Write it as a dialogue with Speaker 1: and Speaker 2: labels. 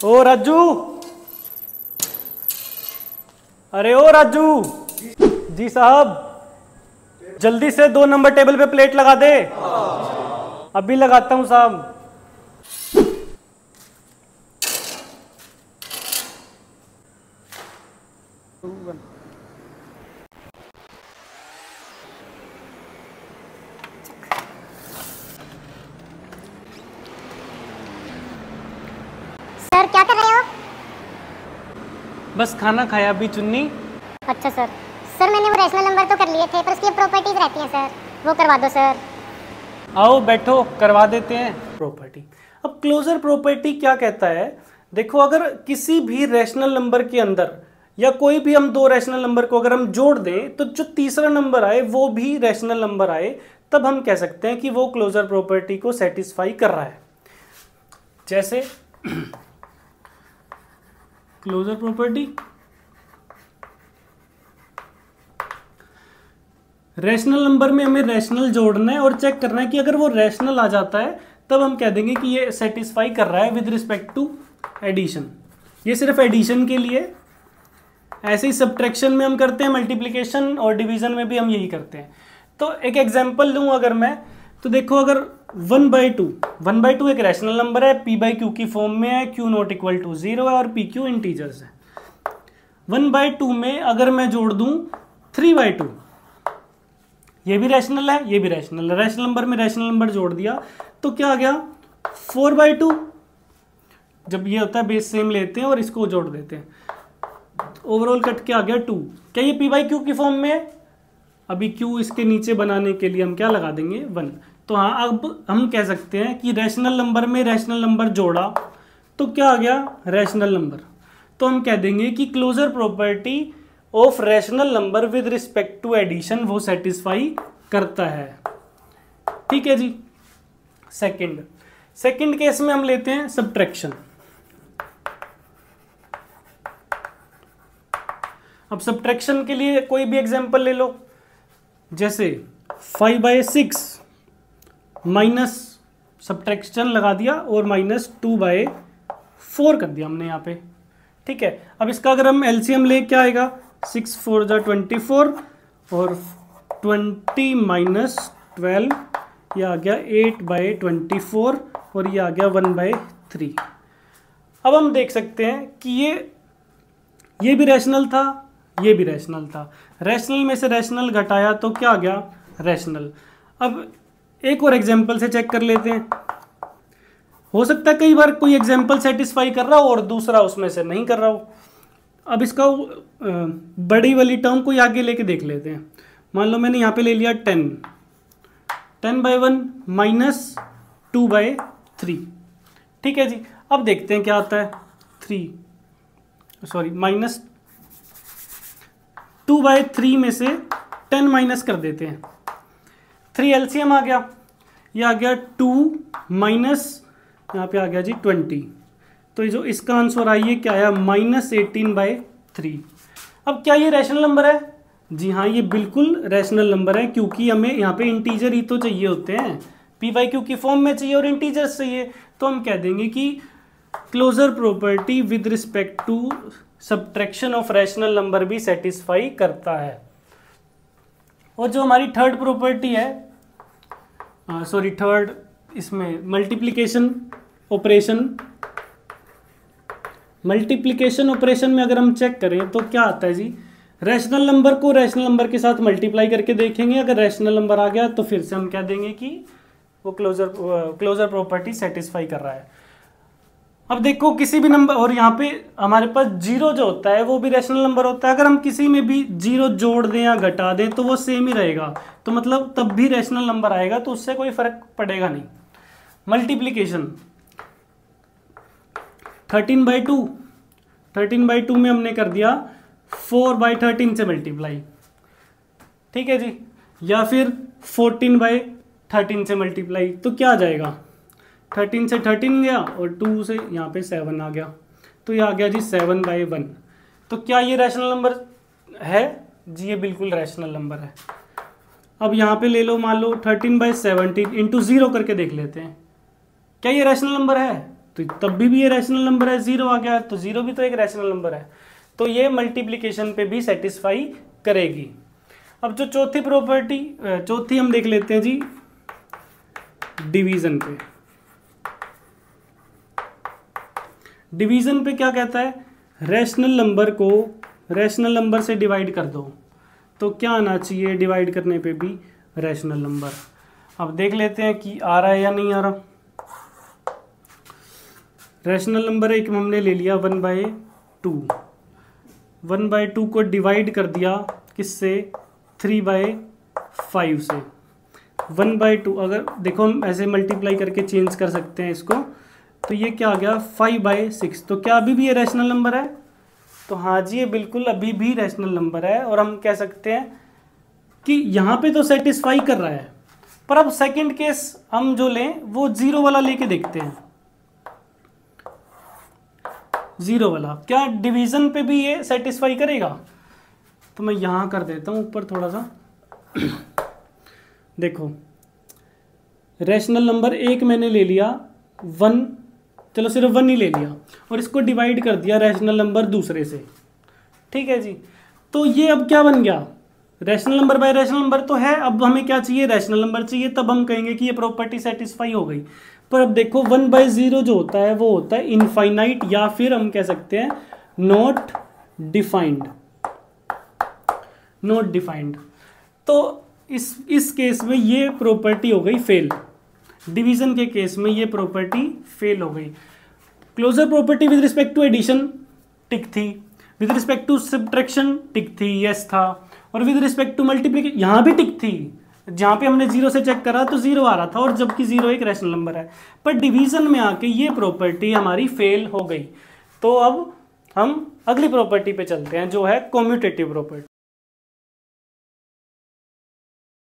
Speaker 1: ओ राजू, अरे ओ राजू जी साहब, जल्दी से 2 नंबर टेबल पे प्लेट लगा दे। अभी लगाता हूं साहब।
Speaker 2: सर क्या कर रहे हो?
Speaker 1: बस खाना खाया अभी चुन्नी।
Speaker 2: अच्छा सर। सर मैंने वो रैशनल नंबर तो कर लिए थे, पर उसकी प्रॉपर्टीज रहती हैं सर, वो करवा दो सर।
Speaker 1: आओ बैठो, करवा देते हैं। प्रॉपर्टी, अब क्लोजर प्रॉपर्टी क्या कहता है? देखो, अगर किसी भी रैशनल नंबर के अंदर या कोई भी हम 2 रैशनल नंबर को अगर हम जोड़ दें तो जो तीसरा नंबर आए वो भी रैशनल नंबर आए, तब हम कह सकते हैं कि वो क्लोजर प्रॉपर्टी को सेटिस्फाई कर रहा है। जैसे क्लोजर प्रॉपर्टी, रैशनल नंबर में हमें रैशनल जोड़ना है और चेक करना है कि अगर वो रैशनल आ जाता है तब हम कह देंगे कि ये सेटिस्फाई कर रहा है विद रिस्पेक्ट टू एडिशन। ये सिर्फ एडिशन के लिए। ऐसे ही सब्ट्रैक्शन में हम करते हैं, मल्टीप्लिकेशन और डिवीजन में भी हम यही करते हैं। तो एक एग्जांपल लूं अगर मैं, तो देखो, अगर 1/2 एक रैशनल नंबर है, p/q की फॉर्म में है, q नॉट इक्वल टू 0 है और pq इंटीजर्स है। 1/2 में अगर मैं जोड़ दूं 3/2, ये भी रैशनल है, ये भी रैशनल है। रैशनल नंबर में रैशनल नंबर जोड़ दिया तो क्या आ गया? 4/2। जब ये होता है बेस सेम लेते हैं और इसको जोड़ देते हैं, ओवरऑल कट क्या आ गया? 2। क्या ये p/q की फॉर्म में है? अभी q इसके नीचे बनाने के लिए हम क्या लगा देंगे? 1। तो हाँ, अब हम कह सकते हैं कि रैशनल नंबर में रैशनल नंबर जोड़ा तो क्या आ गया? Rational number. तो हम कह देंगे कि closure property of rational number with respect to addition वो सेटिस्फाई करता है। ठीक है जी। सेकंड केस में हम लेते हैं सब्ट्रैक्शन। अब सब्ट्रैक्शन के लिए कोई भी एग्जांपल ले लो, जैसे 5/6 माइनस, सब्ट्रैक्शन लगा दिया और -2/4 कर दिया हमने यहाँ पे। ठीक है, अब इसका अगर हम एलसीएम ले, क्या आएगा? 6 4 जा 24 और 20 - 12, ये आ गया 8/24 और ये आ गया 1/3। अब हम देख सकते हैं कि ये भी रैशनल था, ये भी रैशनल था। रैशनल में से रैशनल घटाया तो क्या आ गया? रैशनल। अब एक और एग्जांपल से चेक कर लेते हैं। हो सकता है कई बार कोई एग्जांपल सेटिस्फाई कर रहा हो और दूसरा उसमें से नहीं कर रहा हो। अब इसका बड़ी वाली टर्म को आगे लेके देख लेते हैं। मान लो मैंने यहाँ पे ले लिया 10/1 -2/3। ठीक है जी। अब देखते हैं क्या आता है। -2/3 में से 10 माइनस कर देते हैं। 3 एलसीएम आ गया, ये आ गया 2 माइनस, यहाँ पे आ गया जी 20। तो जो इसका आंसर आई है क्या आया? -18/3। अब क्या ये रैशनल नंबर है? जी हाँ, ये बिल्कुल रैशनल नंबर है, क्योंकि हमें यहाँ पे इंटीजर ही तो चाहिए होते हैं, p/q की फॉर्म में चाहिए और इंटीजर्स चाहिए। तो हम कह देंगे कि closure property with respect to subtraction of rational number भी सेटिस्फाई करता है। और जो हमारी थर्ड प्रॉपर्टी है, थर्ड, इसमें मल्टीप्लिकेशन ऑपरेशन में अगर हम चेक करें तो क्या आता है जी? रैशनल नंबर को रैशनल नंबर के साथ मल्टीप्लाई करके देखेंगे, अगर रैशनल नंबर आ गया तो फिर से हम कह देंगे कि वो क्लोजर प्रॉपर्टी सेटिस्फाई कर रहा है। अब देखो, किसी भी नंबर, और यहाँ पे हमारे पास 0 जो होता है वो भी रैशनल नंबर होता है। अगर हम किसी में भी 0 जोड़ दें या घटा दें तो वो सेम ही रहेगा, तो मतलब तब भी रैशनल नंबर आएगा, तो उससे कोई फर्क पड़ेगा नहीं। मल्टीप्लिकेशन 13/2 में हमने कर दिया 4/13 से मल्टीप्लाई। ठीक है जी। या फिर 14/13 से मल्टीप्लाई, तो क्या आ जाएगा? 13 से 13 गया और 2 से यहाँ पे 7 आ गया, तो ये आ गया जी 7/1। तो क्या ये रैशनल नंबर है? जी ये बिल्कुल रैशनल नंबर है। अब यहाँ पे ले लो, मान लो 13/17 इंटू 0 करके देख लेते हैं, क्या ये रैशनल नंबर है? तो तब भी ये रैशनल नंबर है, 0 आ गया तो 0 भी तो एक रैशनल नंबर है, तो ये मल्टीप्लिकेशन पे भी सेटिस्फाई करेगी। अब जो चौथी प्रॉपर्टी, चौथी हम देख लेते हैं जी डिवीजन पे। डिवीजन पे क्या कहता है, रैशनल नंबर को रैशनल नंबर से डिवाइड कर दो, तो क्या आना चाहिए डिवाइड करने पे भी रैशनल नंबर। अब देख लेते हैं कि आ रहा है या नहीं आ रहा। रैशनल नंबर एक हमने ले लिया 1/2, 1/2 को डिवाइड कर दिया किससे, 3/5 से। 1/2 अगर देखो हम ऐसे मल्टीप्लाई करके चेंज कर सकते हैं इसको, तो ये क्या आ गया 5/6। तो क्या अभी भी ये रैशनल नंबर है, तो हाँ जी ये बिल्कुल अभी भी रैशनल नंबर है। और हम कह सकते हैं कि यहाँ पे तो सेटिस्फाई कर रहा है, पर अब सेकंड केस हम जो लें वो 0 वाला लेके देखते हैं। 0 वाला क्या डिवीजन पे भी ये सेटिस्फाई करेगा, तो मैं यहाँ कर देता हूँ ऊपर थोड़ा सा। देखो रैशनल नंबर एक मैंने ले लिया 1, चलो सिर्फ 1 ही ले लिया, और इसको डिवाइड कर दिया रैशनल नंबर दूसरे से, ठीक है जी। तो ये अब क्या बन गया, rational number by rational number तो है, अब हमें क्या चाहिए, रैशनल नंबर चाहिए, तब हम कहेंगे कि ये प्रॉपर्टी सेटिस्फाई हो गई। पर अब देखो 1/0 जो होता है वो होता है इनफाइनाइट, या फिर हम कह सकते हैं नॉट डिफाइंड, नॉट डिफाइंड। तो इस केस में ये प्रॉपर्टी हो गई फेल, डिवीजन के केस में ये प्रॉपर्टी फेल हो गई। Closure property with respect to addition tick थी, with respect to subtraction tick थी, यस था, और विद रिस्पेक्ट टू मल्टीप्लिकेशन यहाँ भी टिक थी। जहाँ पे हमने 0 से चेक करा तो 0 आ रहा था, और जबकि 0 एक रैशनल नंबर है, पर डिवीजन में आके ये प्रॉपर्टी हमारी फेल हो गई। तो अब हम अगली प्रॉपर्टी पे चलते हैं जो है कम्यूटेटिव प्रॉपर्टी।